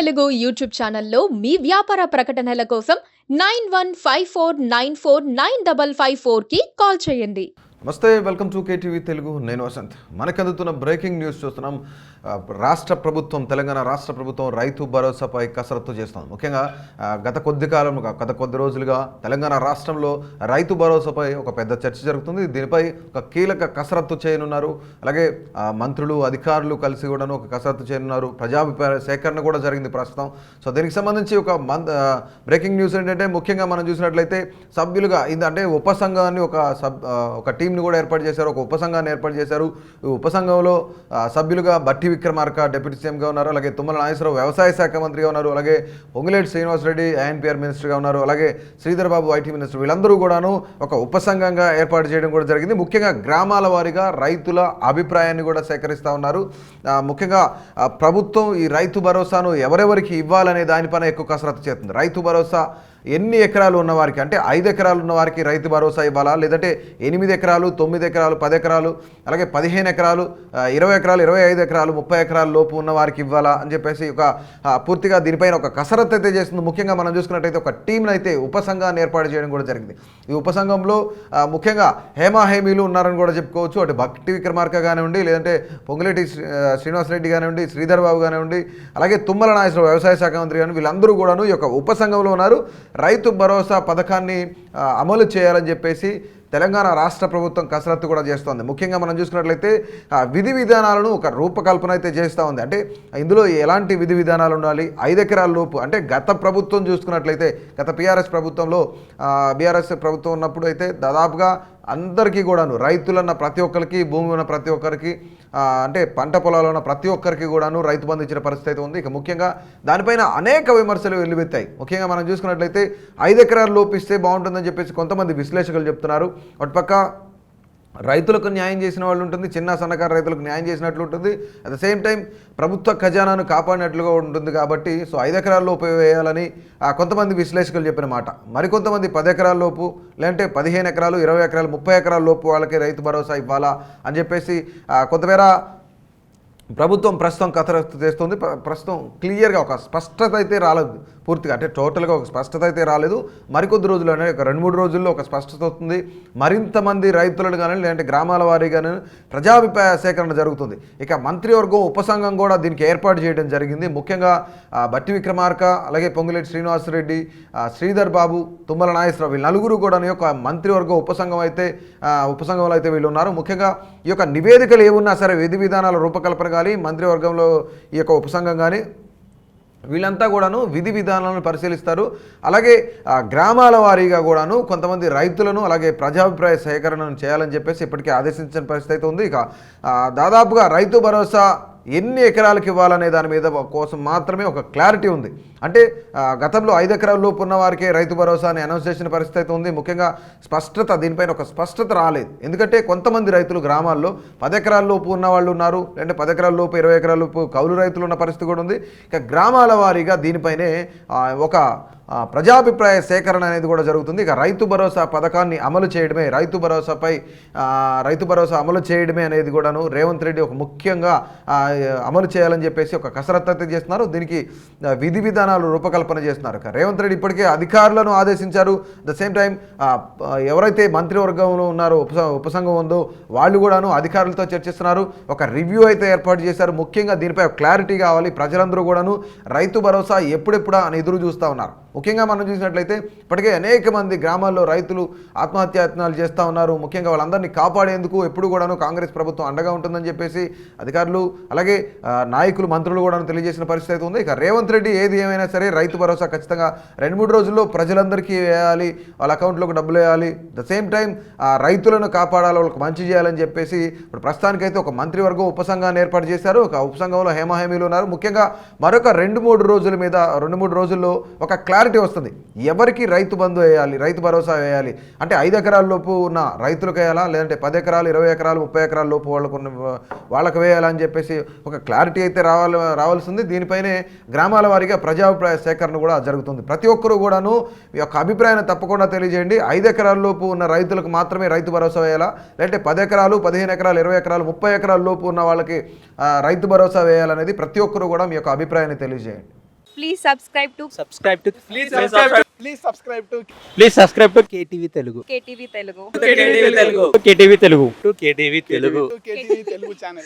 Telugu YouTube ఛానల్లో మీ వ్యాపార ప్రకటనల కోసం 9154949554కి కాల్ చేయండి. నమస్తే, వెల్కమ్ టు కేటీవీ తెలుగు. నేను వసంత్. మనకు అందుతున్న బ్రేకింగ్ న్యూస్ చూస్తున్నాం. రాష్ట్ర ప్రభుత్వం, తెలంగాణ రాష్ట్ర ప్రభుత్వం రైతు భరోసాపై కసరత్తు చేస్తుంది. ముఖ్యంగా గత కొద్ది రోజులుగా తెలంగాణ రాష్ట్రంలో రైతు భరోసాపై ఒక పెద్ద చర్చ జరుగుతుంది. దీనిపై ఒక కీలక కసరత్తు చేయనున్నారు. అలాగే మంత్రులు, అధికారులు కలిసి కూడాను ఒక కసరత్తు చేయనున్నారు. ప్రజాభిప్రాయ సేకరణ కూడా జరిగింది ప్రస్తుతం. సో దీనికి సంబంధించి ఒక బ్రేకింగ్ న్యూస్ ఏంటంటే, ముఖ్యంగా మనం చూసినట్లయితే సభ్యులుగా అంటే ఉపసంఘాన్ని ఒక టీంని కూడా ఏర్పాటు చేశారు. ఒక ఉపసంఘాన్ని ఏర్పాటు చేశారు. ఈ ఉపసంఘంలో సభ్యులుగా బట్టి విక్రమార్క డిప్యూటీ సీఎంగా ఉన్నారు. అలాగే తుమ్మల నాగేశ్వరరావు వ్యవసాయ శాఖ మంత్రిగా ఉన్నారు. అలాగే పొంగులేటి శ్రీనివాసరెడ్డి ఐఎన్పిఆర్ మినిస్టర్గా ఉన్నారు. అలాగే శ్రీధర్ బాబు ఐటీ మినిస్టర్. వీళ్ళందరూ కూడాను ఒక ఉపసంఘంగా ఏర్పాటు చేయడం కూడా జరిగింది. ముఖ్యంగా గ్రామాల వారీగా రైతుల అభిప్రాయాన్ని కూడా సేకరిస్తూ ఉన్నారు. ముఖ్యంగా ప్రభుత్వం ఈ రైతు భరోసాను ఎవరెవరికి ఇవ్వాలనే దానిపైన ఎక్కువ కసరత్తు చేస్తుంది. రైతు భరోసా ఎన్ని ఎకరాలు ఉన్నవారికి, అంటే 5 ఎకరాలు ఉన్నవారికి రైతు భరోసా ఇవ్వాలా, లేదంటే 8 ఎకరాలు, 9 ఎకరాలు, 10 ఎకరాలు, అలాగే 15 ఎకరాలు, 20 ఎకరాలు, 25 ఎకరాలు, 30 ఎకరాల లోపు ఉన్న వారికి ఇవ్వాలా అని చెప్పేసి ఒక పూర్తిగా దీనిపైన ఒక కసరత్తు అయితే చేస్తుంది. ముఖ్యంగా మనం చూసుకున్నట్టయితే ఒక టీంని అయితే ఉపసంఘాన్ని ఏర్పాటు చేయడం కూడా జరిగింది. ఈ ఉపసంఘంలో ముఖ్యంగా హేమీలు ఉన్నారని కూడా చెప్పుకోవచ్చు. అటు భట్టి విక్రమార్క కానివ్వండి, లేదంటే పొంగులేటి శ్రీనివాసరెడ్డి కానివ్వండి, శ్రీధర్ బాబు కానివ్వండి, అలాగే తుమ్మల నాగేశ్వరరావు వ్యవసాయ శాఖ మంత్రి కానీ వీళ్ళందరూ కూడాను ఈ యొక్క ఉపసంఘంలో ఉన్నారు. రైతు భరోసా పథకాన్ని అమలు చేయాలని చెప్పేసి తెలంగాణ రాష్ట్ర ప్రభుత్వం కసరత్తు కూడా చేస్తోంది. ముఖ్యంగా మనం చూసుకున్నట్లయితే విధి విధానాలను ఒక రూపకల్పన అయితే చేస్తూ ఉంది. అంటే ఇందులో ఎలాంటి విధి విధానాలు ఉండాలి, 5 ఎకరాల లోపు, అంటే గత ప్రభుత్వం చూసుకున్నట్లయితే గత బీఆర్ఎస్ ప్రభుత్వం ఉన్నప్పుడు అయితే దాదాపుగా అందరికీ కూడాను రైతులన్న ప్రతి ఒక్కరికి, భూమి ఉన్న ప్రతి ఒక్కరికి, అంటే పంట పొలాలు ఉన్న ప్రతి ఒక్కరికి కూడాను రైతు బంధు ఇచ్చిన పరిస్థితి అయితే ఉంది. ఇక ముఖ్యంగా దానిపైన అనేక విమర్శలు వెల్లువెత్తాయి. ముఖ్యంగా మనం చూసుకున్నట్లయితే 5 ఎకరాలు లోపిస్తే బాగుంటుందని చెప్పేసి కొంతమంది విశ్లేషకులు చెప్తున్నారు. అటుపక్క రైతులకు న్యాయం చేసిన వాళ్ళు ఉంటుంది, చిన్న సన్నకారు రైతులకు న్యాయం చేసినట్లు ఉంటుంది, అట్ ద సేమ్ టైం ప్రభుత్వ ఖజానాను కాపాడినట్లుగా ఉంటుంది. కాబట్టి 5 ఎకరాల లోపు వేయాలని కొంతమంది విశ్లేషకులు చెప్పిన మాట. మరికొంతమంది 10 ఎకరాల లోపు, లేదంటే 15 ఎకరాలు, 20 ఎకరాలు, 30 ఎకరాల లోపు వాళ్ళకి రైతు భరోసా ఇవ్వాలా అని చెప్పేసి కొంతమేర ప్రభుత్వం ప్రస్తుతం కసరత్తు చేస్తుంది. ప్రస్తుతం క్లియర్గా ఒక స్పష్టత అయితే రాలేదు పూర్తిగా, అంటే టోటల్గా ఒక స్పష్టత అయితే రాలేదు. మరికొద్ది రోజుల్లోనే, ఒక 2-3 రోజుల్లో ఒక స్పష్టత వస్తుంది. మరింత మంది రైతులను కానీ, లేదంటే గ్రామాల వారీగానే ప్రజాభిప్రాయ సేకరణ జరుగుతుంది. ఇక మంత్రివర్గం ఉపసంఘం కూడా దీనికి ఏర్పాటు చేయడం జరిగింది. ముఖ్యంగా బట్టి విక్రమార్క, అలాగే పొంగులేటి శ్రీనివాసరెడ్డి, శ్రీధర్ బాబు, తుమ్మల నాగేశ్వరరావు వీళ్ళు నలుగురు కూడా ఈ యొక్క మంత్రివర్గం ఉపసంఘంలో అయితే వీళ్ళు ఉన్నారు. ముఖ్యంగా ఈ యొక్క నివేదికలు ఏమున్నా సరే, విధి విధానాల రూపకల్పన కానీ, మంత్రివర్గంలో ఈ యొక్క ఉపసంఘం కానీ వీళ్ళంతా కూడాను విధి విధానాలను పరిశీలిస్తారు. అలాగే గ్రామాల వారీగా కూడాను కొంతమంది రైతులను, అలాగే ప్రజాభిప్రాయ సేకరణను చేయాలని చెప్పేసి ఇప్పటికే ఆదేశించిన పరిస్థితి అయితే ఉంది. ఇక దాదాపుగా రైతు భరోసా ఎన్ని ఎకరాలకు ఇవ్వాలనే దాని మీద కోసం మాత్రమే ఒక క్లారిటీ ఉంది. అంటే గతంలో 5 ఎకరాల లోపు ఉన్న వారికే రైతు భరోసా అని అనౌన్స్ చేసిన పరిస్థితి అయితే ఉంది. ముఖ్యంగా దీనిపైన ఒక స్పష్టత రాలేదు. ఎందుకంటే కొంతమంది రైతులు గ్రామాల్లో 10 ఎకరాల లోపు ఉన్న వాళ్ళు ఉన్నారు, లేదంటే 10 ఎకరాల లోపు, 20 ఎకరాల లోపు కౌలు రైతులు ఉన్న పరిస్థితి కూడా ఉంది. ఇక గ్రామాల వారీగా దీనిపైనే ఒక ప్రజాభిప్రాయ సేకరణ అనేది కూడా జరుగుతుంది. ఇక రైతు భరోసా పథకాన్ని అమలు చేయడమే, రైతు భరోసా అమలు చేయడమే అనేది కూడాను రేవంత్ రెడ్డి ఒక ముఖ్యంగా అమలు చేయాలని చెప్పేసి ఒక కసరత్తు అయితే చేస్తున్నారు. దీనికి విధి విధానాలు రూపకల్పన చేస్తున్నారు. రేవంత్ రెడ్డి ఇప్పటికే అధికారులను ఆదేశించారు. ద సేమ్ టైం ఎవరైతే మంత్రివర్గంలో ఉన్నారో, ఉపసంఘం ఉందో వాళ్ళు కూడాను అధికారులతో చర్చిస్తున్నారు. ఒక రివ్యూ అయితే ఏర్పాటు చేశారు. ముఖ్యంగా దీనిపై క్లారిటీ కావాలి. ప్రజలందరూ కూడాను రైతు భరోసా ఎప్పుడెప్పుడా అని ఎదురు చూస్తూ ఉన్నారు. ముఖ్యంగా మనం చూసినట్లయితే ఇప్పటికే అనేక మంది గ్రామాల్లో రైతులు ఆత్మహత్యాయత్నాలు చేస్తూ ఉన్నారు. ముఖ్యంగా వాళ్ళందరినీ కాపాడేందుకు ఎప్పుడు కూడాను కాంగ్రెస్ ప్రభుత్వం అండగా ఉంటుందని చెప్పేసి అధికారులు, అలాగే నాయకులు, మంత్రులు కూడా తెలియజేసిన పరిస్థితి ఉంది. ఇక రేవంత్ రెడ్డి ఏది ఏమైనా సరే రైతు భరోసా ఖచ్చితంగా 2-3 రోజుల్లో ప్రజలందరికీ వేయాలి, వాళ్ళ అకౌంట్లోకి డబ్బులు వేయాలి, ద సేమ్ టైం రైతులను కాపాడాలి, వాళ్ళకి మంచి చేయాలని చెప్పేసి ఇప్పుడు ప్రస్తుతానికైతే ఒక మంత్రివర్గం ఉపసంఘాన్ని ఏర్పాటు చేశారు. ఒక ఉపసంఘంలో హేమీలు ఉన్నారు. ముఖ్యంగా మరొక 2-3 రోజుల్లో ఒక క్లారిటీ వస్తుంది. ఎవరికి రైతు బంధు వేయాలి, రైతు భరోసా వేయాలి, అంటే 5 ఎకరాల లోపు ఉన్న రైతులకు వేయాలా, లేదంటే 10 ఎకరాలు, 20 ఎకరాలు, 30 ఎకరాల లోపు వాళ్ళకు వేయాలని చెప్పేసి ఒక క్లారిటీ అయితే రావాల్సింది. దీనిపైనే గ్రామాల వారీగా ప్రజాభిప్రాయ సేకరణ కూడా జరుగుతుంది. ప్రతి ఒక్కరూ కూడాను మీ యొక్క అభిప్రాయాన్ని తప్పకుండా తెలియజేయండి. 5 ఎకరాల లోపు ఉన్న రైతులకు మాత్రమే రైతు భరోసా వేయాలా, లేదంటే 10 ఎకరాలు, 15 ఎకరాలు, 20 ఎకరాలు, 30 ఎకరాల లోపు ఉన్న వాళ్ళకి రైతు భరోసా వేయాలనేది ప్రతి ఒక్కరూ కూడా మీ యొక్క అభిప్రాయాన్ని తెలియజేయండి. Please subscribe to Please subscribe to KTV Telugu. KTV Telugu. KTV Telugu. KTV Telugu channel.